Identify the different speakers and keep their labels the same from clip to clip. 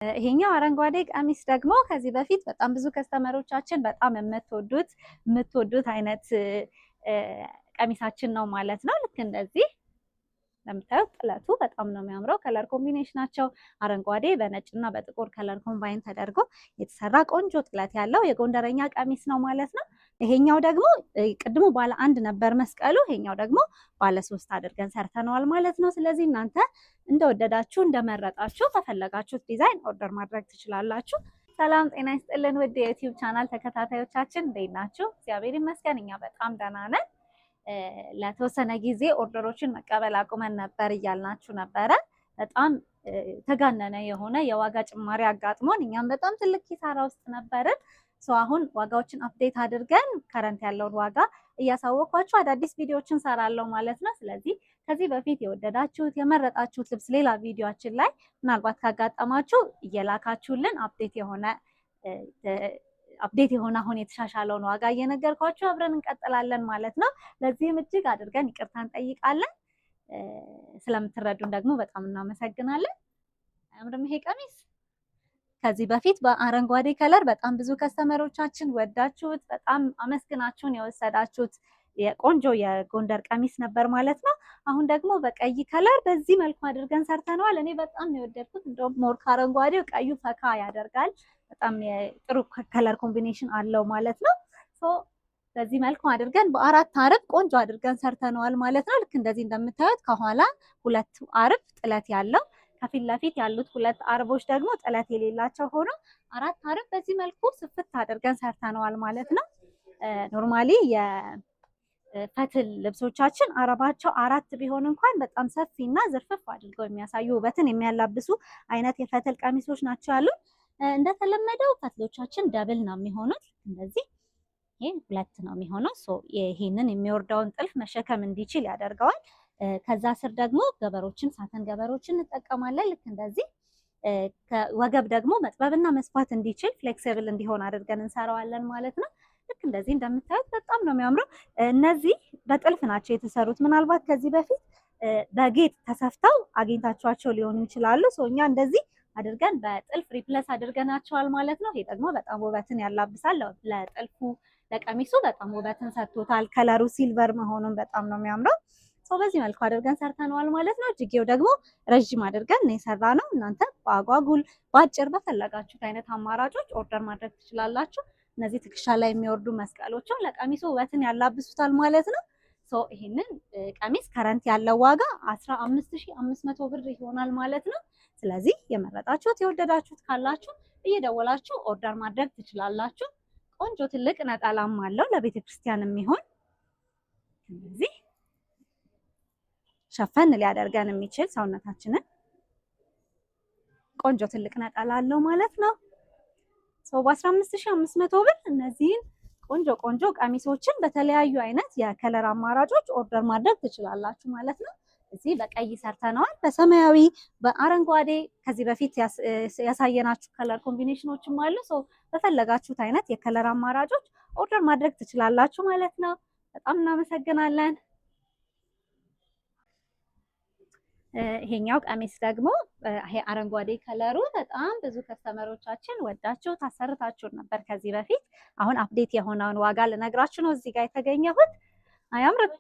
Speaker 1: ይሄኛው አረንጓዴ ቀሚስ ደግሞ ከዚህ በፊት በጣም ብዙ ከስተመሮቻችን በጣም የምትወዱት አይነት ቀሚሳችን ነው ማለት ነው። ልክ እንደዚህ እንደምታዩት ጥለቱ በጣም ነው የሚያምረው። ከለር ኮምቢኔሽናቸው አረንጓዴ በነጭና በጥቁር ከለር ኮምባይን ተደርጎ የተሰራ ቆንጆ ጥለት ያለው የጎንደረኛ ቀሚስ ነው ማለት ነው። ይሄኛው ደግሞ ቅድሙ ባለ አንድ ነበር መስቀሉ፣ ይሄኛው ደግሞ ባለ ሶስት አድርገን ሰርተነዋል ማለት ነው። ስለዚህ እናንተ እንደወደዳችሁ እንደመረጣችሁ ከፈለጋችሁት ዲዛይን ኦርደር ማድረግ ትችላላችሁ። ሰላም ጤና ይስጥልን ውድ የዩቲዩብ ቻናል ተከታታዮቻችን እንዴት ናችሁ? እግዚአብሔር ይመስገን እኛ በጣም ደህና ነን። ለተወሰነ ጊዜ ኦርደሮችን መቀበል አቁመን ነበር እያልናችሁ ነበረ። በጣም ተጋነነ የሆነ የዋጋ ጭማሪ አጋጥሞን እኛም በጣም ትልቅ ኪሳራ ውስጥ ነበርን። አሁን ዋጋዎችን አፕዴት አድርገን ከረንት ያለውን ዋጋ እያሳወቅኳችሁ አዳዲስ ቪዲዮዎችን ሰራለሁ ማለት ነው። ስለዚህ ከዚህ በፊት የወደዳችሁት የመረጣችሁት ልብስ ሌላ ቪዲዮችን ላይ ምናልባት ካጋጠማችሁ እየላካችሁልን አፕዴት የሆነ አሁን የተሻሻለውን ዋጋ እየነገርኳችሁ አብረን እንቀጥላለን ማለት ነው። ለዚህም እጅግ አድርገን ይቅርታ እንጠይቃለን። ስለምትረዱን ደግሞ በጣም እናመሰግናለን። አያምርም ይሄ ቀሚስ? ከዚህ በፊት በአረንጓዴ ከለር በጣም ብዙ ከስተመሮቻችን ወዳችሁት በጣም አመስግናችሁን የወሰዳችሁት የቆንጆ የጎንደር ቀሚስ ነበር ማለት ነው። አሁን ደግሞ በቀይ ከለር በዚህ መልኩ አድርገን ሰርተነዋል። እኔ በጣም ነው የወደድኩት። እንደውም ሞር ከአረንጓዴው ቀዩ ፈካ ያደርጋል። በጣም ጥሩ ከለር ኮምቢኔሽን አለው ማለት ነው። በዚህ መልኩ አድርገን በአራት አርብ ቆንጆ አድርገን ሰርተነዋል ማለት ነው። ልክ እንደዚህ እንደምታዩት ከኋላ ሁለት አርብ ጥለት ያለው፣ ከፊት ለፊት ያሉት ሁለት አርቦች ደግሞ ጥለት የሌላቸው ሆኖ አራት አርብ በዚህ መልኩ ስፍት አድርገን ሰርተነዋል ማለት ነው። ኖርማሊ የፈትል ልብሶቻችን አረባቸው አራት ቢሆን እንኳን በጣም ሰፊና ዝርፍፍ አድርገው የሚያሳዩ ውበትን የሚያላብሱ አይነት የፈትል ቀሚሶች ናቸው ያሉን። እንደተለመደው ፈትሎቻችን ደብል ነው የሚሆኑት። እንደዚህ ይሄ ሁለት ነው የሚሆነው። ይሄንን የሚወርደውን ጥልፍ መሸከም እንዲችል ያደርገዋል። ከዛ ስር ደግሞ ገበሮችን ሳተን ገበሮችን እንጠቀማለን። ልክ እንደዚህ ወገብ ደግሞ መጥበብና መስፋት እንዲችል ፍሌክሲብል እንዲሆን አድርገን እንሰራዋለን ማለት ነው። ልክ እንደዚህ እንደምታዩት በጣም ነው የሚያምረው። እነዚህ በጥልፍ ናቸው የተሰሩት። ምናልባት ከዚህ በፊት በጌጥ ተሰፍተው አግኝታችኋቸው ሊሆኑ ይችላሉ። እኛ እንደዚህ አድርገን በጥልፍ ሪፕለስ አድርገናቸዋል ማለት ነው። ይሄ ደግሞ በጣም ውበትን ያላብሳል። ለጥልፉ ለቀሚሱ በጣም ውበትን ሰጥቶታል። ከለሩ ሲልቨር መሆኑን በጣም ነው የሚያምረው። በዚህ መልኩ አድርገን ሰርተነዋል ማለት ነው። እጅጌው ደግሞ ረዥም አድርገን ነው የሰራነው። እናንተ በአጓጉል በአጭር በፈለጋችሁት አይነት አማራጮች ኦርደር ማድረግ ትችላላችሁ። እነዚህ ትከሻ ላይ የሚወርዱ መስቀሎችን ለቀሚሱ ውበትን ያላብሱታል ማለት ነው። ይሄንን ቀሚስ ከረንት ያለው ዋጋ 15500 ብር ይሆናል ማለት ነው። ስለዚህ የመረጣችሁት የወደዳችሁት ካላችሁ እየደወላችሁ ኦርደር ማድረግ ትችላላችሁ። ቆንጆ ትልቅ ነጠላም አለው ለቤተ ክርስቲያን የሚሆን እንደዚህ ሸፈን ሊያደርገን የሚችል ሰውነታችንን ቆንጆ ትልቅ ነጠላ አለው ማለት ነው። በ15500 ብር እነዚህን ቆንጆ ቀሚሶችን በተለያዩ አይነት የከለር አማራጮች ኦርደር ማድረግ ትችላላችሁ ማለት ነው። እዚህ በቀይ ሰርተነዋል፣ በሰማያዊ በአረንጓዴ ከዚህ በፊት ያሳየናችሁ ከለር ኮምቢኔሽኖችም አሉ። በፈለጋችሁት አይነት የከለር አማራጮች ኦርደር ማድረግ ትችላላችሁ ማለት ነው። በጣም እናመሰግናለን። ይሄኛው ቀሚስ ደግሞ ይሄ አረንጓዴ ከለሩ በጣም ብዙ ከስተመሮቻችን ወዳችሁ ታሰርታችሁን ነበር ከዚህ በፊት። አሁን አፕዴት የሆነውን ዋጋ ልነግራችሁ ነው እዚህ ጋር የተገኘሁት። አያምርም?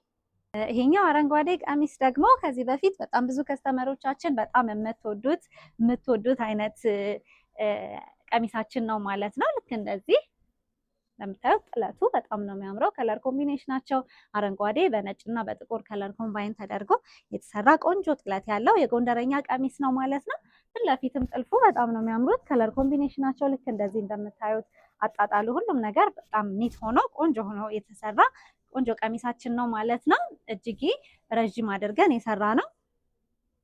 Speaker 1: ይሄኛው አረንጓዴ ቀሚስ ደግሞ ከዚህ በፊት በጣም ብዙ ከስተመሮቻችን በጣም የምትወዱት አይነት ቀሚሳችን ነው ማለት ነው። ልክ እንደዚህ እንደምታዩት ጥለቱ በጣም ነው የሚያምረው። ከለር ኮምቢኔሽናቸው አረንጓዴ በነጭና በጥቁር ከለር ኮምባይን ተደርጎ የተሰራ ቆንጆ ጥለት ያለው የጎንደረኛ ቀሚስ ነው ማለት ነው። ፊት ለፊትም ጥልፉ በጣም ነው የሚያምሩት። ከለር ኮምቢኔሽናቸው ልክ እንደዚህ እንደምታዩት አጣጣሉ ሁሉም ነገር በጣም ኒት ሆኖ ቆንጆ ሆኖ የተሰራ ቆንጆ ቀሚሳችን ነው ማለት ነው። እጅጌ ረዥም አድርገን የሰራ ነው።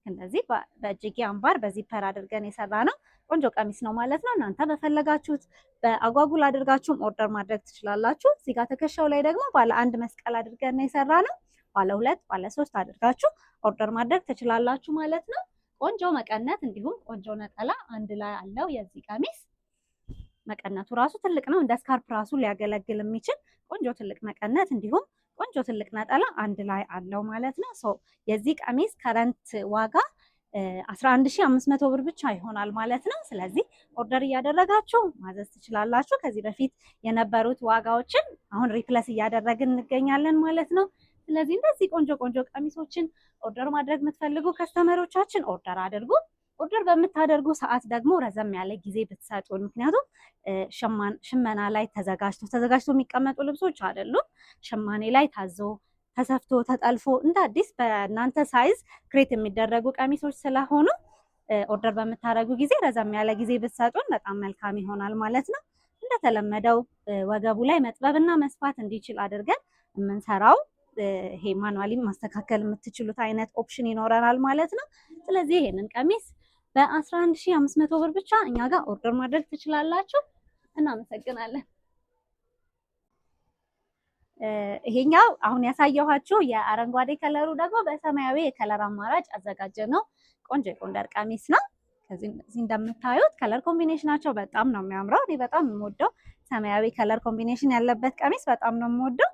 Speaker 1: እንደዚህ በእጅጌ አምባር በዚፐር አድርገን የሰራ ነው ቆንጆ ቀሚስ ነው ማለት ነው። እናንተ በፈለጋችሁት በአጓጉል አድርጋችሁም ኦርደር ማድረግ ትችላላችሁ። እዚህ ጋር ትከሻው ላይ ደግሞ ባለ አንድ መስቀል አድርገን የሰራ ነው። ባለ ሁለት ባለ ሶስት አድርጋችሁ ኦርደር ማድረግ ትችላላችሁ ማለት ነው። ቆንጆ መቀነት እንዲሁም ቆንጆ ነጠላ አንድ ላይ አለው የዚህ ቀሚስ። መቀነቱ ራሱ ትልቅ ነው። እንደ ስካርፕ ራሱ ሊያገለግል የሚችል ቆንጆ ትልቅ መቀነት እንዲሁም ቆንጆ ትልቅ ነጠላ አንድ ላይ አለው ማለት ነው። የዚህ ቀሚስ ከረንት ዋጋ 11500 ብር ብቻ ይሆናል ማለት ነው። ስለዚህ ኦርደር እያደረጋችሁ ማዘዝ ትችላላችሁ። ከዚህ በፊት የነበሩት ዋጋዎችን አሁን ሪፕለስ እያደረግን እንገኛለን ማለት ነው። ስለዚህ እንደዚህ ቆንጆ ቆንጆ ቀሚሶችን ኦርደር ማድረግ የምትፈልጉ ከስተመሮቻችን ኦርደር አድርጉ። ኦርደር በምታደርጉ ሰዓት ደግሞ ረዘም ያለ ጊዜ ብትሰጡን፣ ምክንያቱም ሽመና ላይ ተዘጋጅቶ የሚቀመጡ ልብሶች አይደሉም። ሸማኔ ላይ ታዞ ተሰፍቶ ተጠልፎ እንደ አዲስ በእናንተ ሳይዝ ክሬት የሚደረጉ ቀሚሶች ስለሆኑ ኦርደር በምታደርጉ ጊዜ ረዘም ያለ ጊዜ ብትሰጡን በጣም መልካም ይሆናል ማለት ነው። እንደተለመደው ወገቡ ላይ መጥበብና መስፋት እንዲችል አድርገን የምንሰራው ይሄ ማኑዋሊ ማስተካከል የምትችሉት አይነት ኦፕሽን ይኖረናል ማለት ነው። ስለዚህ ይሄንን ቀሚስ በ11500 ብር ብቻ እኛ ጋር ኦርደር ማድረግ ትችላላችሁ። እናመሰግናለን። ይሄኛው አሁን ያሳየኋችሁ የአረንጓዴ ከለሩ ደግሞ በሰማያዊ የከለር አማራጭ አዘጋጀ ነው። ቆንጆ የጎንደር ቀሚስ ነው። ከዚህ እንደምታዩት ከለር ኮምቢኔሽናቸው በጣም ነው የሚያምረው። እኔ በጣም የምወደው ሰማያዊ ከለር ኮምቢኔሽን ያለበት ቀሚስ በጣም ነው የምወደው።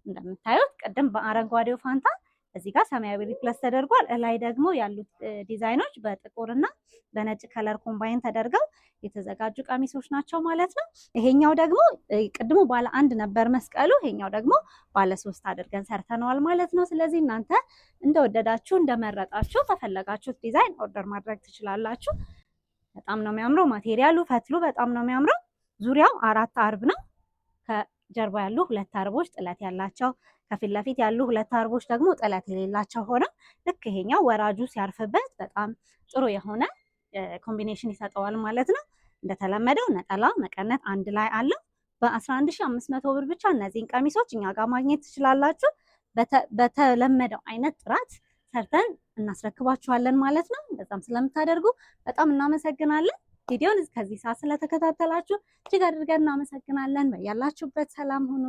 Speaker 1: እንደምታዩት ቅድም በአረንጓዴው ፋንታ እዚህ ጋር ሰማያዊ ሪፕለስ ተደርጓል። እላይ ደግሞ ያሉት ዲዛይኖች በጥቁርና በነጭ ከለር ኮምባይን ተደርገው የተዘጋጁ ቀሚሶች ናቸው ማለት ነው። ይሄኛው ደግሞ ቅድሙ ባለ አንድ ነበር መስቀሉ፣ ይሄኛው ደግሞ ባለ 3 አድርገን ሰርተነዋል ማለት ነው። ስለዚህ እናንተ እንደወደዳችሁ እንደመረጣችሁ ከፈለጋችሁት ዲዛይን ኦርደር ማድረግ ትችላላችሁ። በጣም ነው የሚያምረው። ማቴሪያሉ ፈትሉ በጣም ነው የሚያምረው። ዙሪያው 4 አርብ ነው። ከጀርባ ያሉ 2 አርቦች ጥለት ያላቸው፣ ከፊት ለፊት ያሉ 2 አርቦች ደግሞ ጥለት የሌላቸው ሆነው ልክ ይሄኛው ወራጁ ሲያርፍበት በጣም ጥሩ የሆነ ኮምቢኔሽን ይሰጠዋል ማለት ነው። እንደተለመደው ነጠላ መቀነት አንድ ላይ አለው። በ11500 ብር ብቻ እነዚህን ቀሚሶች እኛ ጋር ማግኘት ትችላላችሁ። በተለመደው አይነት ጥራት ሰርተን እናስረክባችኋለን ማለት ነው። በዛም ስለምታደርጉ በጣም እናመሰግናለን። ቪዲዮን እስከዚህ ሰዓት ስለተከታተላችሁ እጅግ አድርገን እናመሰግናለን። በያላችሁበት ሰላም ሁኑ።